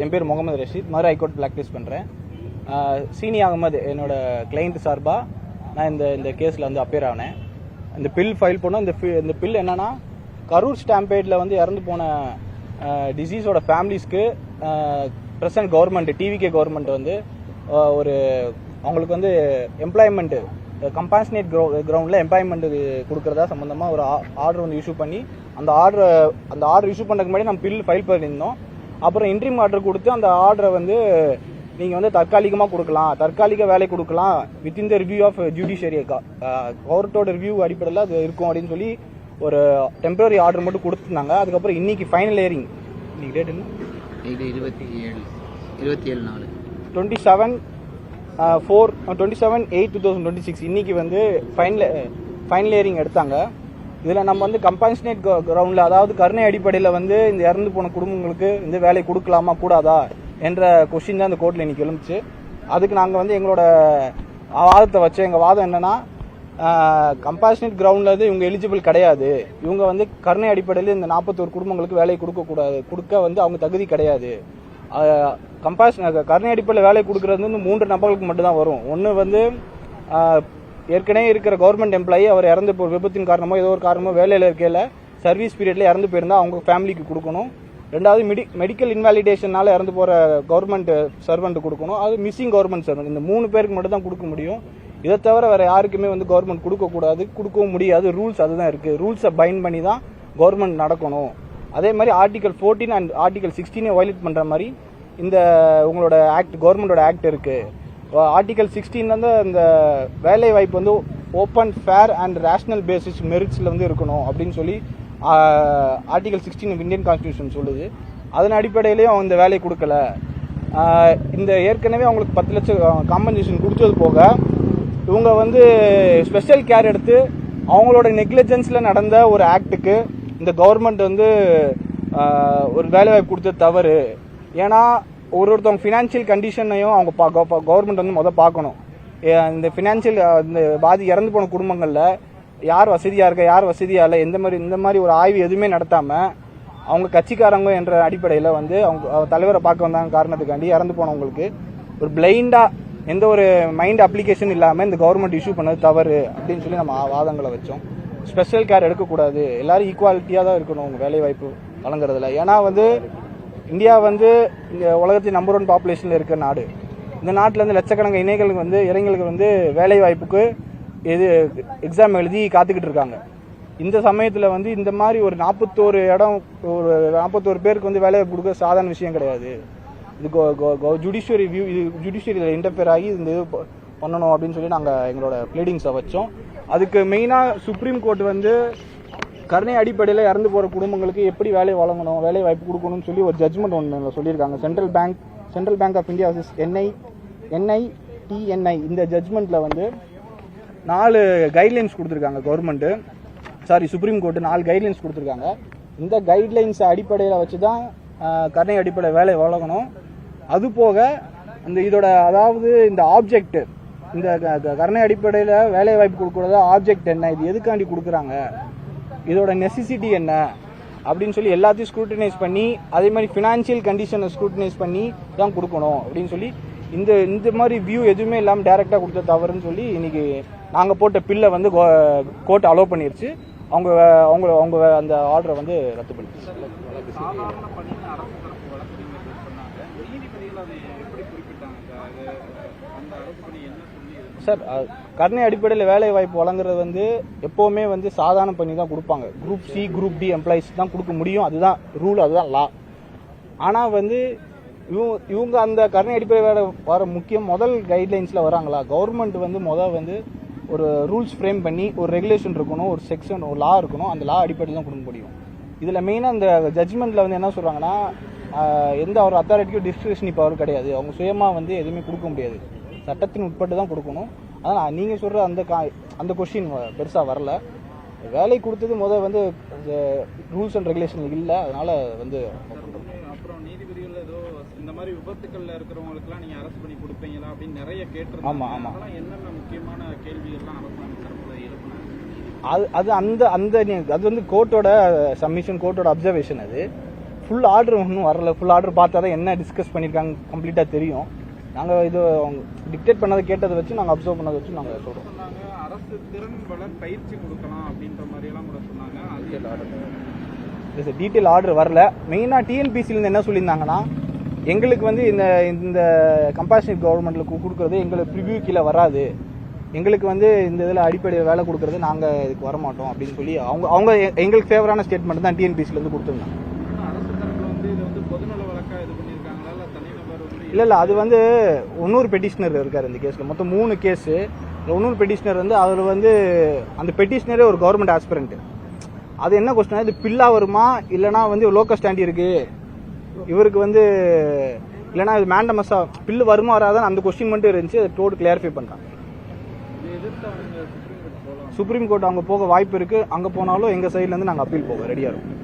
என் பேர் Mohammed Rashid, Madurai high court practice பண்ணுறேன். சீனி அகமது என்னோட கிளைண்ட் சார்பாக நான் இந்த கேஸில் வந்து அப்பியர் ஆனேன். இந்த பில் ஃபைல் பண்ணோம். இந்த பில் என்னன்னா, கரூர் ஸ்டாம்பேடில் வந்து இறந்து போன டிசீஸோட ஃபேமிலிஸ்க்கு ப்ரெசன்ட் கவர்மெண்ட் டிவிகே கவர்மெண்ட் வந்து ஒரு அவங்களுக்கு வந்து எம்ப்ளாய்மெண்ட் கம்பேஷனேட் கிரவுண்டில் எம்ப்ளாய்மெண்ட் கொடுக்குறதா சம்மந்தமாக ஒரு ஆர்டர் வந்து இஷ்யூ பண்ணி அந்த ஆர்டர் இஷ்யூ பண்ணுறதுக்கு முன்னாடி நம்ம பில் ஃபைல் பண்ணியிருந்தோம். அப்புறம் இன்ட்ரீம் ஆர்டர் கொடுத்து அந்த ஆர்டரை வந்து நீங்கள் வந்து தற்காலிகமாக கொடுக்கலாம், தற்காலிக வேலை கொடுக்கலாம், within the review of judiciary கோர்ட்டோட ரிவ்யூ அடிப்படையில் அது இருக்கும் அப்படின்னு சொல்லி ஒரு டெம்பரரி ஆர்டர் மட்டும் கொடுத்துருந்தாங்க. அதுக்கப்புறம் இன்னைக்கு ஃபைனல் ஹியரிங், இன்னைக்கு டேட் என்ன, 27/4/2026 இன்னைக்கு வந்து ஃபைனல் ஹியரிங் எடுத்தாங்க. இதில் நம்ம வந்து கம்பேஷனேட் கிரவுண்டில், அதாவது கருணை அடிப்படையில் வந்து இந்த இறந்து போன குடும்பங்களுக்கு இந்த வேலை கொடுக்கலாமா கூடாதா என்ற கொஸ்டின் தான் இந்த கோர்ட்டில் இன்னைக்கு எழுந்துச்சு. அதுக்கு நாங்கள் வந்து எங்களோட வாதத்தை வச்சோம். எங்கள் வாதம் என்னன்னா, கம்பேஷனேட் கிரவுண்டில் வந்து இவங்க எலிஜிபிள் கிடையாது, இவங்க வந்து கருணை அடிப்படையில் இந்த 41 குடும்பங்களுக்கு வேலை கொடுக்க வந்து அவங்க தகுதி கிடையாது. கருணை அடிப்படையில் வேலை கொடுக்கறது வந்து 3 நபர்களுக்கு மட்டும்தான் வரும். ஒன்று வந்து ஏற்கனவே இருக்கிற கவர்மெண்ட் எம்ப்ளாயி, அவர் இறந்து போ விபத்தின் காரணமோ ஏதோ ஒரு காரணமோ வேலையில் இருக்கையில் சர்வீஸ் பீரியட்ல இறந்து போயிருந்தா அவங்க ஃபேமிலிக்கு கொடுக்கணும். ரெண்டாவது மெடிக்கல் இன்வாலிடேஷனால இறந்து போற கவர்மெண்ட் சர்வெண்ட் கொடுக்கணும். அது மிஸ்ஸிங் கவர்மெண்ட் சர்வெண்ட், இந்த 3 பேருக்கு மட்டும் தான் கொடுக்க முடியும். இதை தவிர வேற யாருக்குமே வந்து கவர்மெண்ட் கொடுக்கக்கூடாது, கொடுக்கவும் முடியாது. ரூல்ஸ் அதுதான் இருக்கு. ரூல்ஸை பைண்ட் பண்ணி தான் கவர்மெண்ட் நடக்கணும். அதே மாதிரி ஆர்டிகல் 14 அண்ட் ஆர்டிகல் 16 வயலேட் பண்ற மாதிரி இந்த உங்களோட ஆக்ட், கவர்மெண்டோட ஆக்ட் இருக்கு. ஆர்டிகல் 16 வந்து இந்த வேலை வாய்ப்பு வந்து open, fair and rational basis மெரிட்ஸ்ல வந்து இருக்கணும் அப்படின்னு சொல்லி ஆர்டிகல் 16 இந்தியன் கான்ஸ்டிடியூஷன் சொல்லுது. அதன் அடிப்படையிலேயும் அவங்க இந்த வேலையை கொடுக்கல. இந்த ஏற்கனவே அவங்களுக்கு 10 லட்சம் காம்பன்சேஷன் கொடுத்தது போக இவங்க வந்து ஸ்பெஷல் கேர் எடுத்து அவங்களோட நெக்லிஜென்ஸ்ல நடந்த ஒரு ஆக்டுக்கு இந்த கவர்மெண்ட் வந்து ஒரு வேலை வாய்ப்பு கொடுத்தது தவறு. ஏன்னா ஒருத்தவங்க ஃபினான்ஷியல் கண்டிஷனையும் அவங்க கவர்மெண்ட் வந்து பார்க்கணும். இந்த ஃபினான்ஷியல் இந்த இறந்து போன குடும்பங்கள்ல யார் வசதியா இருக்க, யார் வசதியா இல்லை, இந்த மாதிரி ஒரு ஆய்வு எதுவுமே நடத்தாம அவங்க கட்சிக்காரங்க என்ற அடிப்படையில் வந்து அவங்க தலைவரை பார்க்க வந்தாங்க காரணத்துக்காண்டி இறந்து போனவங்களுக்கு ஒரு பிளைண்டா எந்த ஒரு மைண்ட் அப்ளிகேஷன் இல்லாமல் இந்த கவர்மெண்ட் இஷ்யூ பண்ணது தவறு அப்படின்னு சொல்லி நம்ம வாதங்களை வச்சோம். ஸ்பெஷல் கேர் எடுக்கக்கூடாது, எல்லாரும் ஈக்குவாலிட்டியாக தான் இருக்கணும் உங்க வேலை வாய்ப்பு வழங்குறதுல. ஏன்னா வந்து இந்தியா வந்து இந்த உலகத்தின் நம்பர் 1 பாப்புலேஷன்ல இருக்க நாடு. இந்த நாட்டில் இருந்து லட்சக்கணக்கான இளைஞர்களுக்கு வந்து வேலை வாய்ப்புக்கு எக்ஸாம் எழுதி காத்துக்கிட்டு இருக்காங்க. இந்த சமயத்தில் வந்து இந்த மாதிரி ஒரு 41 பேருக்கு வந்து வேலை வாய்ப்பு கொடுக்க சாதாரண விஷயம் கிடையாது. இது ஜுடிஷியரி இன்டர்ஃபியர் ஆகி இந்த இது பண்ணணும் அப்படின்னு சொல்லி நாங்கள் எங்களோட ப்ளீடிங்ஸை வச்சோம். அதுக்கு மெயினாக சுப்ரீம் கோர்ட் வந்து கருணை அடிப்படையில் இறந்து போகிற குடும்பங்களுக்கு எப்படி வேலை வழங்கணும், வேலை வாய்ப்பு கொடுக்கணும்னு சொல்லி ஒரு ஜட்ஜ்மெண்ட் ஒன்று சொல்லியிருக்காங்க. Central Bank of India NITNI இந்த ஜட்ஜ்மெண்ட்டில் வந்து 4 கைட்லைன்ஸ் கொடுத்துருக்காங்க. சுப்ரீம் கோர்ட் 4 கைட்லைன்ஸ் கொடுத்துருக்காங்க. இந்த கைட்லைன்ஸ் அடிப்படையில் வச்சு தான் கருணை அடிப்படையில் வேலை வழங்கணும். அது போக இதோட அதாவது இந்த ஆப்ஜெக்ட், இந்த கருணை அடிப்படையில் வேலை வாய்ப்பு கொடுக்கறத ஆப்ஜெக்ட் என்ன, இது எதுக்காண்டி கொடுக்குறாங்க, இதோட நெசசிட்டி என்ன அப்படின்னு சொல்லி எல்லாத்தையும் ஸ்க்ரூட்டினைஸ் பண்ணி, அதே மாதிரி ஃபினான்ஷியல் கண்டிஷனை ஸ்க்ரூட்டினைஸ் பண்ணி தான் கொடுக்கணும் அப்படின்னு சொல்லி இந்த மாதிரி வியூ எதுவுமே இல்லாமல் டைரக்டாக கொடுத்த தவறுன்னு சொல்லி இன்னைக்கு நாங்கள் போட்ட பில்லை வந்து கோர்ட் அலோவ் பண்ணிருச்சு. அவங்க அந்த ஆர்டரை வந்து ரத்து பண்ணிச்சு. சார், கருணை அடிப்படையில் வேலை வாய்ப்பு வழங்குறது வந்து எப்போவுமே வந்து சாதாரண பண்ணி தான் கொடுப்பாங்க. Group C, group D employees தான் கொடுக்க முடியும். அதுதான் ரூல், அதுதான் லா. ஆனால் வந்து இவங்க அந்த கருணை அடிப்படையில் வர முதல் கைட்லைன்ஸில் வராங்களா, கவர்மெண்ட் வந்து வந்து ஒரு ரூல்ஸ் ஃப்ரேம் பண்ணி ஒரு ரெகுலேஷன் இருக்கணும், ஒரு செக்ஷன், ஒரு லா இருக்கணும். அந்த லா அடிப்படையில் தான் கொடுக்க முடியும். இதில் மெயினாக இந்த ஜட்ஜ்மெண்ட்டில் வந்து என்ன சொல்கிறாங்கன்னா, எந்த ஒரு அத்தாரிட்டிக்கும் டிஸ்கிரிஷனரி பவர் கிடையாது. அவங்க சுயமாக வந்து எதுவுமே கொடுக்க முடியாது, சட்டத்தின் உட்பட்டு தான் கொடுக்கணும். அதனால் நீங்கள் சொல்கிற அந்த கொஸ்டின் பெருசாக வரல. வேலை கொடுத்தது வந்து ரூல்ஸ் அண்ட் ரெகுலேஷன் இல்லை. அதனால் வந்து அப்புறம் நீதிபதிகள் ஏதோ இந்த மாதிரி விபத்துக்கள்ல இருக்கிறவங்களுக்குலாம் நீங்க அரெஸ்ட் பண்ணி கொடுப்பீங்களா அப்படின்னு நிறைய கேட்டிருக்காங்க. ஆமா ஆமா. என்னென்ன முக்கியமான கேள்விகள்லாம் அரசாங்க தரப்புல எழுப்புனாங்க? அது வந்து கோர்ட்டோட சப்மிஷன், கோர்ட்டோட அப்சர்வேஷன். அது ஃபுல் ஆர்டர் ஒன்றும் வரல. ஃபுல் ஆர்டர் பார்த்தா தான் என்ன டிஸ்கஸ் பண்ணியிருக்காங்க கம்ப்ளீட்டாக தெரியும். நாங்கள் இது டிக்டேட் பண்ணதை கேட்டதை வச்சு நாங்கள் அப்சர்வ் பண்ணதை வச்சு நாங்கள் சொல்கிறோம். சொன்னாங்க அரசு திறன் வளர் பயிற்சி கொடுக்கலாம் அப்படின்ற மாதிரி எல்லாம் கூட சொன்னாங்க. அது டீட்டெயில் ஆர்டர் வரல. மெயினாக டிஎன்பிசிலேருந்து என்ன சொல்லியிருந்தாங்கன்னா, எங்களுக்கு வந்து இந்த கம்பேஷனேட் கவர்மெண்ட்டில் கொடுக்குறது எங்களுக்கு ப்ரிவியூ கீழே வராது, எங்களுக்கு வந்து இந்த இதில் அடிப்படையில் வேலை கொடுக்குறது நாங்கள் இதுக்கு வரமாட்டோம் அப்படின்னு சொல்லி அவங்க எங்களுக்கு ஃபேவரான ஸ்டேட்மெண்ட் தான் டிஎன்பிசிலேருந்து கொடுத்துருந்தாங்க. அரசு தரப்புல வந்து இது வந்து பொதுநல வழக்கா இது பண்ணியிருக்காங்களா இல்லை தனிநபர் வந்து இல்லை அது வந்து இன்னொரு பெட்டிஷனர் இருக்கார் இந்த கேஸில். மொத்தம் 3 கேஸு. இன்னொரு பெட்டிஷனர் வந்து அவர் வந்து அந்த பெட்டிஷனரே ஒரு கவர்மெண்ட் ஆஸ்பிரண்ட். அது என்ன கொஸ்டின், இது பில்லா வருமா இல்லைனா வந்து லோக்கல் ஸ்டாண்டி இருக்கு இவருக்கு வந்து இல்லைனா இது மேண்டமஸா பில்லு வருமா வராதான் அந்த கொஸ்டின் மட்டும் இருந்துச்சு. அதை டோடு கிளாரிஃபை பண்ணுறாங்க. எதிர்த்து அவங்க சுப்ரீம் கோர்ட் போகலாம். சுப்ரீம் கோர்ட் அவங்க போக வாய்ப்பு இருக்கு. அங்கே போனாலும் எங்கள் சைட்லேருந்து நாங்கள் அப்பீல் போக ரெடியாக இருக்கோம்.